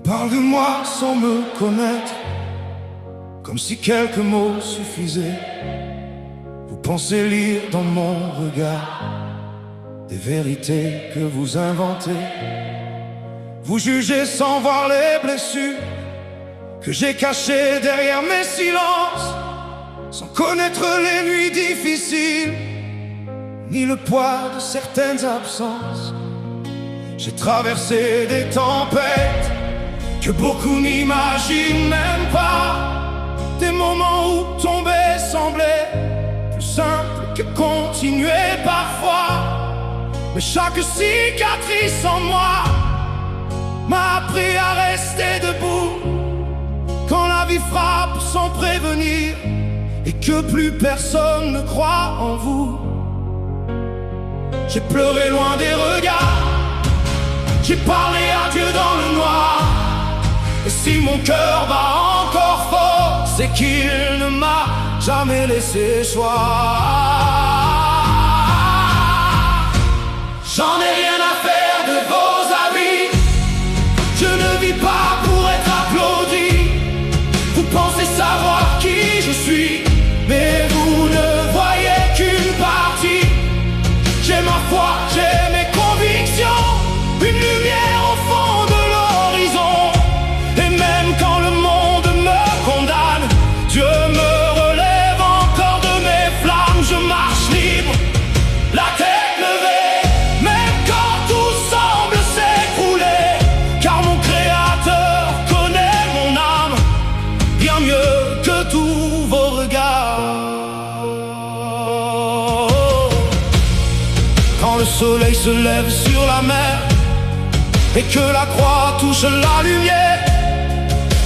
Parle de moi sans me connaître, comme si quelques mots suffisaient. Vous pensez lire dans mon regard des vérités que vous inventez. Vous jugez sans voir les blessures que j'ai cachées derrière mes silences, sans connaître les nuits difficiles, ni le poids de certaines absences. J'ai traversé des tempêtes que beaucoup n'imaginent même pas, des moments où tomber semblait plus simple que continuer parfois. Mais chaque cicatrice en moi m'a appris à rester debout quand la vie frappe sans prévenir et que plus personne ne croit en vous. J'ai pleuré loin des regards, j'ai parlé à Dieu dans le noir. Et si mon cœur bat encore fort, c'est qu'il ne m'a jamais laissé choix. J'en ai rien à faire de vos avis, je ne vis pas pour être applaudi. Vous pensez savoir qui je suis, mais vous ne voyez qu'une partie. J'ai ma foi, j'ai mes convictions, une lumière au fond de l'horizon. Et même quand le monde me condamne, Dieu me relève encore de mes flammes. Je marche libre, la tête levée, même quand tout semble s'écrouler, car mon Créateur connaît mon âme bien mieux que tous vos regards. Quand le soleil se lève sur la mer et que la croix touche la lumière,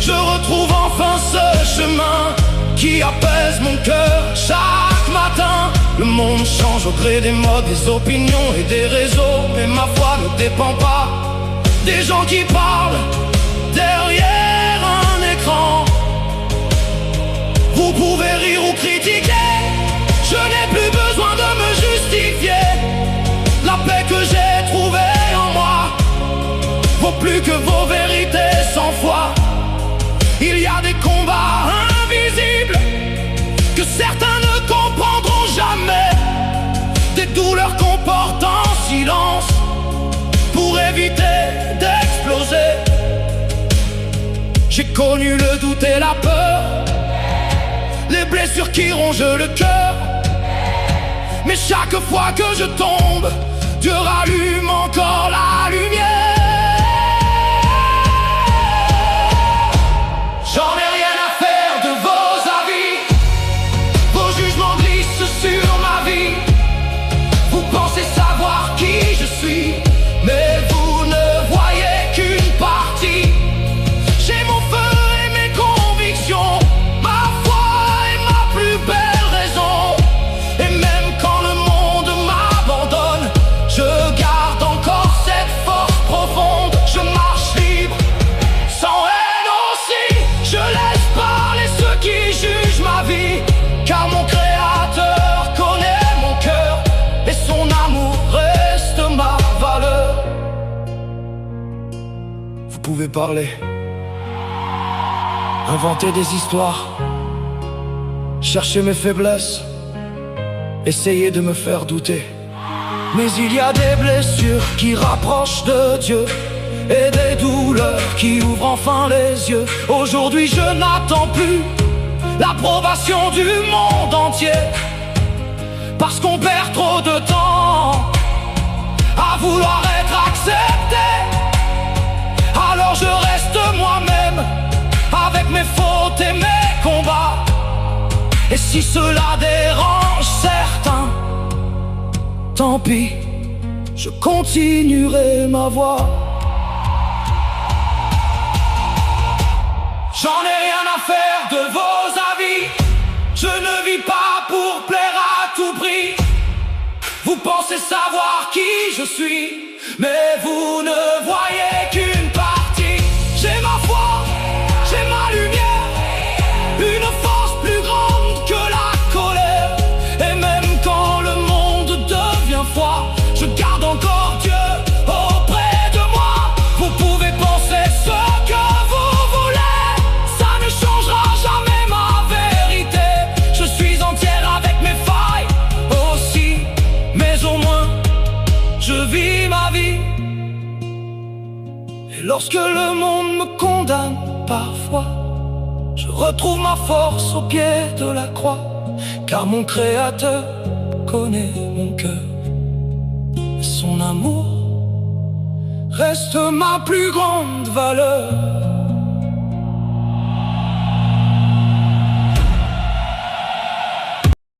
je retrouve enfin ce chemin qui apaise mon cœur chaque matin. Le monde change au gré des modes, des opinions et des réseaux, mais ma foi ne dépend pas des gens qui parlent derrière un écran. Vous pouvez rire ou critiquer, je n'ai plus besoin de me justifier. La paix que j'ai trouvée en moi vaut plus que vos vérités sans foi. Il y a des combats invisibles que certains ne comprendront jamais, des douleurs qu'on porte en silence pour éviter d'exploser. J'ai connu le doute et la peur, les blessures qui rongent le cœur. Mais chaque fois que je tombe, Dieu rallume encore la lumière. J'en ai rien à faire de vos avis, vos jugements glissent sur ma vie. Vous pensez savoir qui je suis, mais vous ne voyez qu'une partie. J'ai mon feu et mes convictions, ma foi et ma plus belle raison. Et même quand le monde m'abandonne, je garde encore cette force profonde. Je marche libre, sans haine aussi. Je laisse parler ceux qui jugent ma vie, car mon Créateur connaît mon cœur et son amour reste ma valeur. Vous pouvez parler, inventer des histoires, chercher mes faiblesses, essayer de me faire douter. Mais il y a des blessures qui rapprochent de Dieu et des douleurs qui ouvrent enfin les yeux. Aujourd'hui je n'attends plus l'approbation du monde entier, parce qu'on perd trop de temps à vouloir être accepté. Alors je reste moi-même avec mes fautes et mes combats. Et si cela dérange certains, tant pis, je continuerai ma voie. J'en ai rien à faire de vos avis, je ne vis pas pour plaire à tout prix. Vous pensez savoir qui je suis, mais vous ne voyez qu'une partie. J'ai ma foi, j'ai ma lumière. Lorsque le monde me condamne parfois, je retrouve ma force au pied de la croix, car mon Créateur connaît mon cœur. Son amour reste ma plus grande valeur.